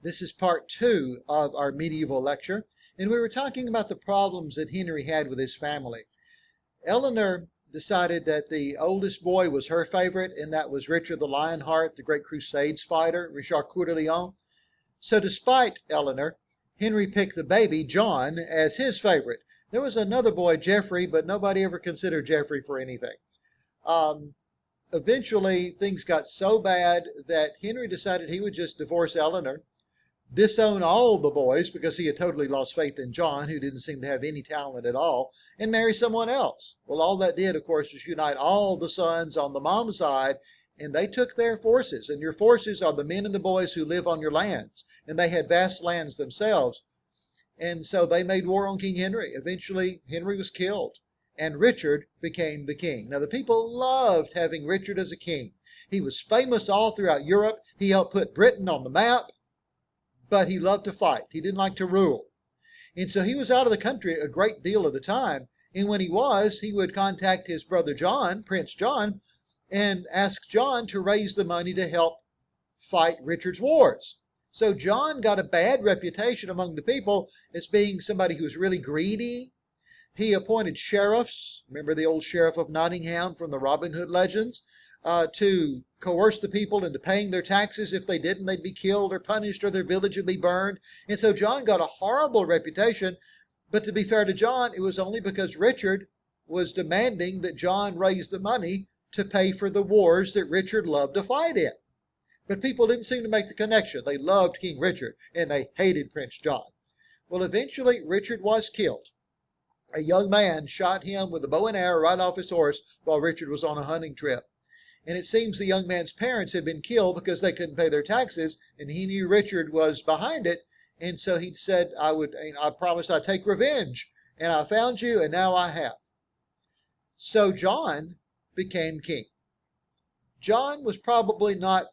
This is part 2 of our medieval lecture, and we were talking about the problems that Henry had with his family. Eleanor decided that the oldest boy was her favorite, and that was Richard the Lionheart, the great Crusades fighter, Richard Coeur de Lion. So despite Eleanor, Henry picked the baby, John, as his favorite. There was another boy, Geoffrey, but nobody ever considered Geoffrey for anything. Eventually, things got so bad that Henry decided he would just divorce Eleanor, disown all the boys because he had totally lost faith in John, who didn't seem to have any talent at all, and marry someone else. Well, all that did, of course, was unite all the sons on the mom side, and they took their forces. And your forces are the men and the boys who live on your lands, and they had vast lands themselves. And so they made war on King Henry. Eventually, Henry was killed, and Richard became the king. Now, the people loved having Richard as a king. He was famous all throughout Europe. He helped put Britain on the map, but he loved to fight. He didn't like to rule. And so he was out of the country a great deal of the time. And when he was, he would contact his brother John, Prince John, and ask John to raise the money to help fight Richard's wars. So John got a bad reputation among the people as being somebody who was really greedy. He appointed sheriffs, remember the old sheriff of Nottingham from the Robin Hood legends, to coerce the people into paying their taxes. If they didn't, they'd be killed or punished, or their village would be burned. And so John got a horrible reputation. But to be fair to John, it was only because Richard was demanding that John raise the money to pay for the wars that Richard loved to fight in. But people didn't seem to make the connection. They loved King Richard, and they hated Prince John. Well, eventually, Richard was killed. A young man shot him with a bow and arrow right off his horse while Richard was on a hunting trip. And it seems the young man's parents had been killed because they couldn't pay their taxes, and he knew Richard was behind it. And so he said, I promised I'd take revenge, and I found you, and now I have. So John became king. John was probably not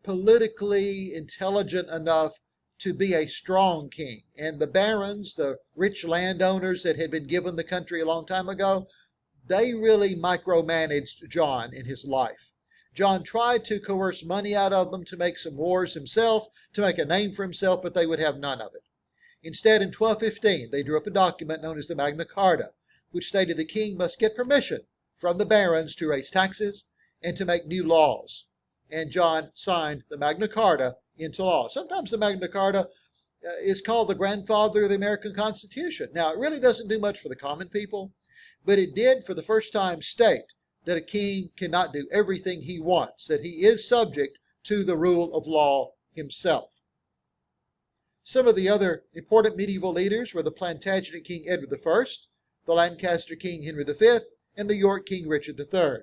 politically intelligent enough to be a strong king. And the barons, the rich landowners that had been given the country a long time ago, they really micromanaged John in his life. John tried to coerce money out of them to make some wars himself, to make a name for himself, but they would have none of it. Instead, in 1215, they drew up a document known as the Magna Carta, which stated the king must get permission from the barons to raise taxes and to make new laws. And John signed the Magna Carta into law. Sometimes the Magna Carta is called the grandfather of the American Constitution. Now, it really doesn't do much for the common people, but it did for the first time state that a king cannot do everything he wants, that he is subject to the rule of law himself. Some of the other important medieval leaders were the Plantagenet King Edward I, the Lancaster King Henry V, and the York King Richard III.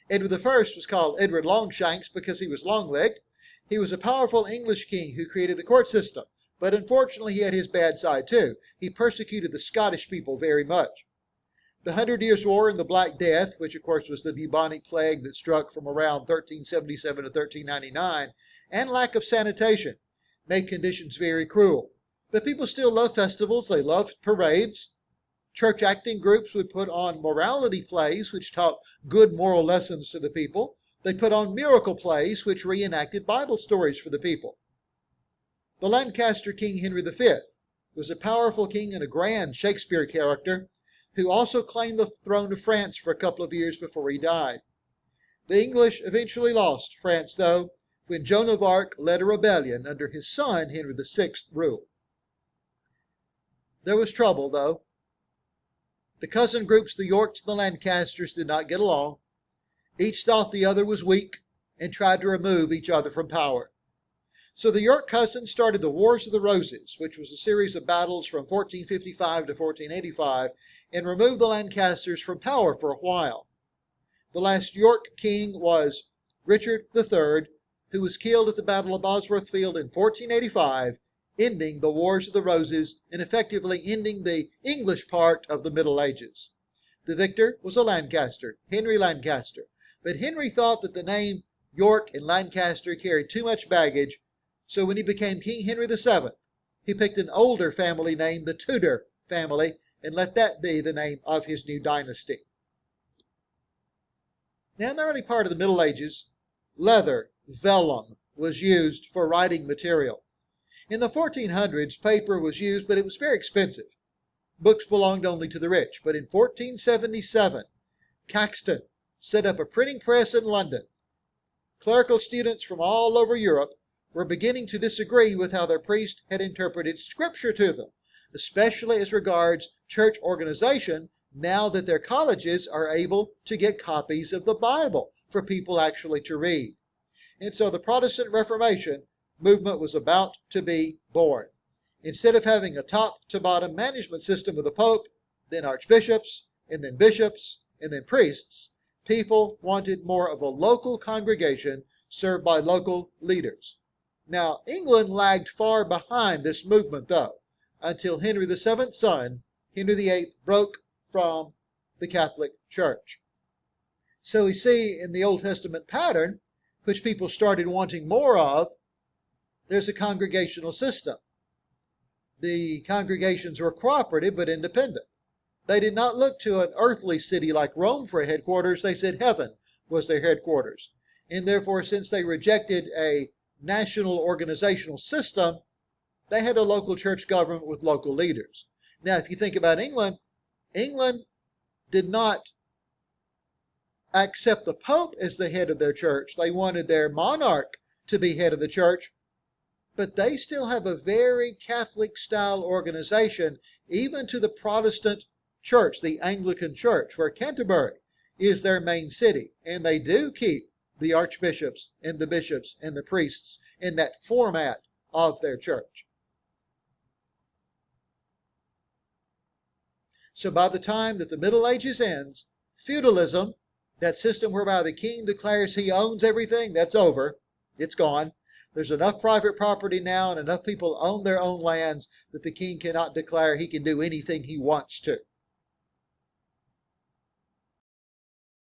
Edward I was called Edward Longshanks because he was long-legged. He was a powerful English king who created the court system, but unfortunately he had his bad side too. He persecuted the Scottish people very much. The 100 Years' War and the Black Death, which of course was the bubonic plague that struck from around 1377 to 1399, and lack of sanitation made conditions very cruel. But people still loved festivals. They loved parades. Church acting groups would put on morality plays which taught good moral lessons to the people. They put on miracle plays which reenacted Bible stories for the people. The Lancaster King Henry V was a powerful king and a grand Shakespeare character who also claimed the throne of France for a couple of years before he died. The English eventually lost France, though, when Joan of Arc led a rebellion under his son Henry VI's rule. There was trouble, though. The cousin groups, the Yorks and the Lancasters, did not get along. Each thought the other was weak and tried to remove each other from power. So the York cousins started the Wars of the Roses, which was a series of battles from 1455 to 1485, and removed the Lancasters from power for a while. The last York king was Richard III, who was killed at the Battle of Bosworth Field in 1485, ending the Wars of the Roses and effectively ending the English part of the Middle Ages. The victor was a Lancaster, Henry Lancaster. But Henry thought that the name York and Lancaster carried too much baggage, so when he became King Henry VII, he picked an older family name, the Tudor family, and let that be the name of his new dynasty. Now, in the early part of the Middle Ages, leather, vellum, was used for writing material. In the 1400s, paper was used, but it was very expensive. Books belonged only to the rich. But in 1477, Caxton set up a printing press in London. Clerical students from all over Europe were beginning to disagree with how their priest had interpreted Scripture to them, especially as regards church organization, now that their colleges are able to get copies of the Bible for people actually to read. And so the Protestant Reformation movement was about to be born. Instead of having a top-to-bottom management system with the Pope, then archbishops, and then bishops, and then priests, people wanted more of a local congregation served by local leaders. Now, England lagged far behind this movement, though, until Henry VII's son, Henry VIII, broke from the Catholic Church. So we see in the Old Testament pattern, which people started wanting more of, there's a congregational system. The congregations were cooperative but independent. They did not look to an earthly city like Rome for a headquarters. They said heaven was their headquarters. And therefore, since they rejected a national organizational system, they had a local church government with local leaders. Now, if you think about England, England did not accept the Pope as the head of their church. They wanted their monarch to be head of the church, but they still have a very Catholic-style organization, even to the Protestant church, the Anglican Church, where Canterbury is their main city. And they do keep the archbishops and the bishops and the priests in that format of their church. So by the time that the Middle Ages ends, feudalism, that system whereby the king declares he owns everything, that's over. It's gone. There's enough private property now and enough people own their own lands that the king cannot declare he can do anything he wants to.